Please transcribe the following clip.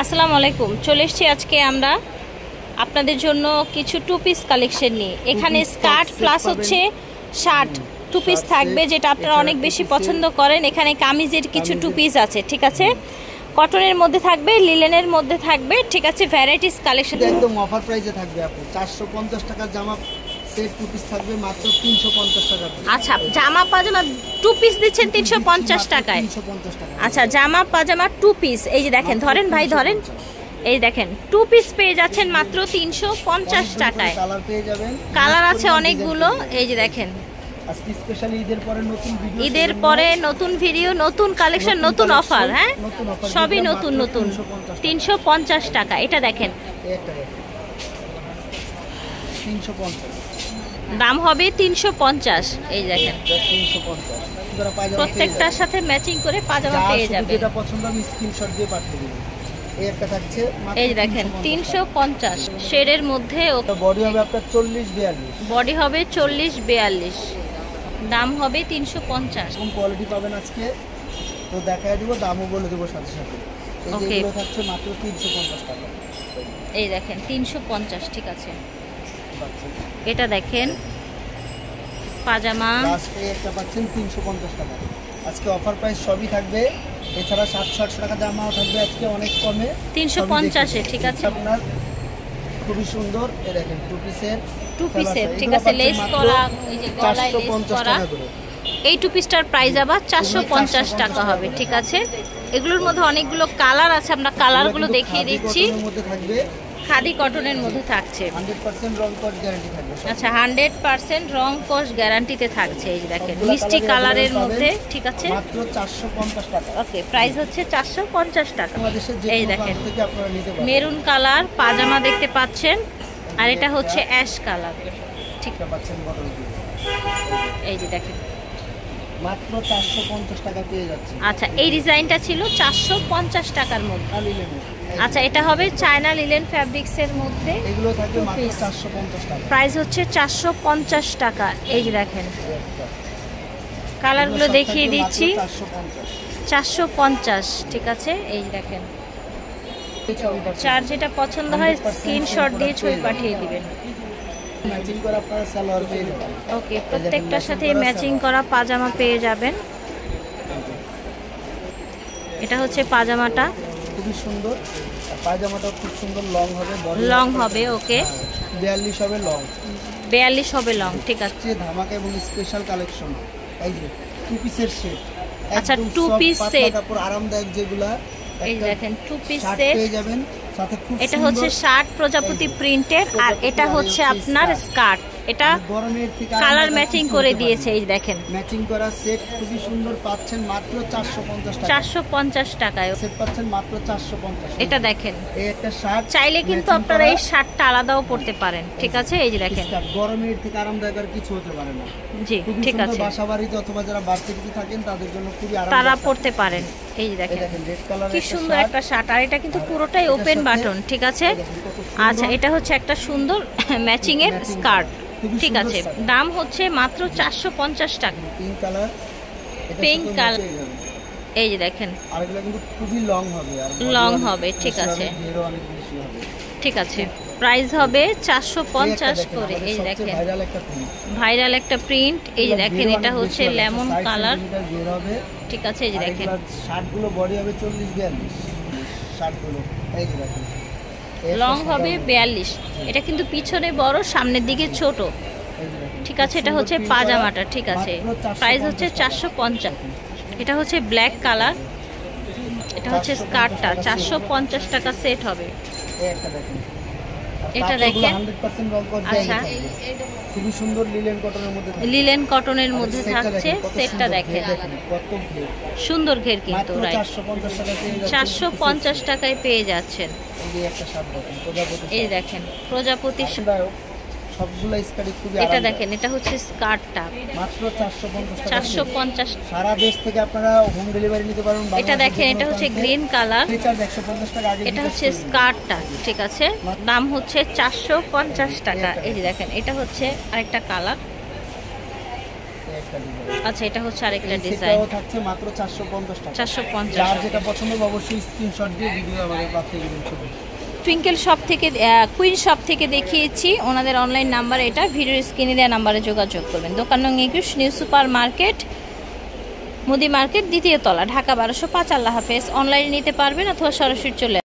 আসসালামু আলাইকুম। চলে এসেছি আজকে আমরা আপনাদের জন্য কিছু টু পিস কালেকশন নিয়ে। এখানে স্কার্ট প্লাস হচ্ছে শার্ট টু পিস থাকবে, যেটা আপনারা অনেক বেশি পছন্দ করেন। এখানে কামিজের কিছু টু পিস আছে, ঠিক আছে। কটনের মধ্যে থাকবে, লিলেনের মধ্যে থাকবে, ঠিক আছে। ভ্যারাইটিস কালেকশন একদম অফার প্রাইসে থাকবে। আপু 450 টাকার জামা সেট টু পিস থাকবে মাত্র 350 টাকা। আচ্ছা, জামা পাজামা টু পিস দিচ্ছেন 350 টাকায়। 350 টাকা। আচ্ছা, জামা পাজামা টু পিস, এই যে দেখেন, ধরেন ভাই ধরেন, এই দেখেন টু পিস পেয়ে যাচ্ছেন মাত্র 350 টাকায়। কালার পেয়ে যাবেন, কালার আছে অনেকগুলো। এই যে দেখেন, আজকে স্পেশালি ঈদের পরে নতুন ভিডিও, ঈদের পরে নতুন ভিডিও, নতুন কালেকশন, নতুন অফার। হ্যাঁ, সবই নতুন নতুন। 350 টাকা। এটা দেখেন, একটা 350 দাম হবে 350। এই দেখেন, 350 প্রত্যেকটার সাথে ম্যাচিং করে পাজামা পেয়ে যাবেন। যেটা পছন্দ আমি স্ক্রিনশট দিয়ে পাঠিয়ে দেব। এই একটা থাকছে মাত্র, এই দেখেন 350 শেডের মধ্যে। বডি হবে আপনার 40-42, বডি হবে 40-42, দাম হবে 350। কোন কোয়ালিটি পাবেন আজকে তো দেখায় দিব, দামও বলে দেব সাথে সাথে। এই যেগুলো থাকছে মাত্র 350 টাকা। এই দেখেন 350, ঠিক আছে। এটা দেখেন পাজামা, লাস্টে একটা পাচ্ছেন 350 টাকা। আজকে অফার প্রাইস সবই থাকবে। এছাড়া 700 টাকা জামাও থাকবে আজকে অনেক কমে 350-এ, ঠিক আছে। আপনার খুবই সুন্দর। এই দেখেন টু পিসের, ঠিক আছে। লেস করা, এই যে গলায় লেস 450 করা। টাকা করে। এই টু পিসটার প্রাইস আবার 450 টাকা হবে, ঠিক আছে। এগুলোর মধ্যে অনেকগুলো কালার আছে, আমরা কালারগুলো দেখিয়ে দিচ্ছি। খাদি কটনের মধ্যে থাকছে, 100% রং কস গ্যারান্টি থাকবে। আচ্ছা, 100% রং কস গ্যারান্টিতে থাকছে। এই যে দেখেন, মিষ্টি কালারের মধ্যে, ঠিক আছে। মাত্র 450 টাকা। ওকে, প্রাইস হচ্ছে 450 টাকা। এই দেখেন থেকে আপনারা নিতে পারবেন। মেরুন কালার পাজামা দেখতে পাচ্ছেন, আর এটা হচ্ছে অ্যাশ কালার, ঠিক পাচ্ছেন বটল দিয়ে। এই যে দেখেন, মাত্র 450 টাকা পেয়ে যাচ্ছে। আচ্ছা, এই ডিজাইনটা ছিল 450 টাকার মধ্যে। আচ্ছা, এটা হবে চায়না লিলেন ফ্যাব্রিক্সের মধ্যে। এগুলো থাকবে মাত্র 450 টাকা। প্রাইস হচ্ছে 450 টাকা। এই যে দেখেন, কালারগুলো দেখিয়ে দিচ্ছি। 450, ঠিক আছে। এই যে দেখেন, যার যেটা পছন্দ হয় স্ক্রিনশট দিয়ে ছবি পাঠিয়ে দিবেন। ম্যাচিং করা আপনারা সালোয়ার পেয়ে যাবেন। ওকে, প্রত্যেকটার সাথে ম্যাচিং করা পাজামা পেয়ে যাবেন। এটা হচ্ছে পাজামাটা, খুবই সুন্দর। পাজামাটা খুব সুন্দর, লং হবে, লং হবে। ওকে, 42 হবে লং, 42 হবে লং, ঠিক আছে। ধামাকা এবং স্পেশাল কালেকশন। এই যে টু পিসের সেট। আচ্ছা, টু পিস সেট, কাপড় আরামদায়ক যেগুলা। এই দেখেন টু পিস সেট পেয়ে যাবেন সাথে। খুব এটা হচ্ছে শার্ট প্রজাপতি প্রিন্টের, আর এটা হচ্ছে আপনার স্কার্ট। এটা গরমের থেকে কালার ম্যাচিং করে দিয়েছে। এই দেখেন, ম্যাচিং করা সেট খুবই সুন্দর, পাচ্ছেন মাত্র 450 টাকা। 450 টাকায় সেট পাচ্ছেন মাত্র 450। এটা দেখেন, এই একটা শার্ট চাইলে কিন্তু আপনারা এই শার্টটা আলাদাও পরতে পারেন, ঠিক আছে। এই যে দেখেন, গরমের থেকে আরামদায়ক আর কিছু হতে পারে না। জি, ঠিক আছে। বাসাবাড়িতে অথবা যারা ভার্সিটিতে থাকেন তাদের জন্য খুবই আরামদায়ক, তারা পরতে পারেন। এই যে দেখেন, কি সুন্দর একটা শার্ট, আর এটা কিন্তু পুরোটাই ওপেন বাটন, ঠিক আছে। আচ্ছা, এটা হচ্ছে একটা সুন্দর ম্যাচিং এর স্কার্ট, ঠিক আছে। দাম হচ্ছে মাত্র 450 টাকা। পিঙ্ক কালার, পিঙ্ক কালার, এই যে দেখেন, আরেকটা কিন্তু খুবই লং হবে, আর লং হবে, ঠিক আছে, ঠিক আছে। প্রাইস হবে 450 করে। এই দেখেন, ভাইরাল একটা প্রিন্ট। এই যে দেখেন, এটা হচ্ছে লেমন কালার, ঠিক আছে। এই যে দেখেন, শার্টগুলো বডি হবে 40-42, শার্টগুলো এই যে দেখেন লং হবে 42। এটা কিন্তু পিছনে বড়, সামনের দিকে ছোট, ঠিক আছে। এটা হচ্ছে পাজামাটা, ঠিক আছে। প্রাইস হচ্ছে 450। এটা হচ্ছে ব্ল্যাক কালার, এটা হচ্ছে স্কার্টটা, 450 টাকা সেট হবে। এটা দেখেন, আচ্ছা, খুবই সুন্দর লিলেন কটনের মধ্যে, লিলেন কটনের মধ্যে থাকছে। সেটটা দেখেন, সুন্দর ঘের, কিন্তু 450 টাকায় পেয়ে যাচ্ছেন। এই দেখেন, প্রজাপতি, সবগুলা স্কার্ট খুবই এটা দেখেন, এটা হচ্ছে স্কার্টটা, মাত্র 450। সারা দেশ থেকে আপনারা হোম ডেলিভারি নিতে পারবেন। এটা দেখেন, এটা হচ্ছে গ্রিন কালার, 150 টাকা আগে। এটা হচ্ছে স্কার্টটা, ঠিক আছে। দাম হচ্ছে 450 টাকা। এই যে দেখেন, এটা হচ্ছে আরেকটা কালার, একটা ডিজাইন। আচ্ছা, এটা হচ্ছে আরেকটা এই ডিজাইন, সেটাও থাকছে মাত্র 450 টাকা। 450 যার টাকা। যেটা পছন্দ হবে অবশ্যই স্ক্রিনশট দিয়ে ভিডিও আমাদের পাঠিয়ে দিবেন ছবি। টুইঙ্কেল শপ থেকে, কুইন শপ থেকে দেখিয়েছি, ওনাদের অনলাইন নাম্বার এটা, ভিডিওর স্ক্রিনে দেওয়া নাম্বারে যোগাযোগ করবেন। দোকান নং 21, নিউ সুপার মার্কেট, মুদি মার্কেট, দ্বিতীয় তলা, ঢাকা 1205। আল্লাহ হাফেজ। অনলাইনে নিতে পারবেন অথবা সরাসরি চলে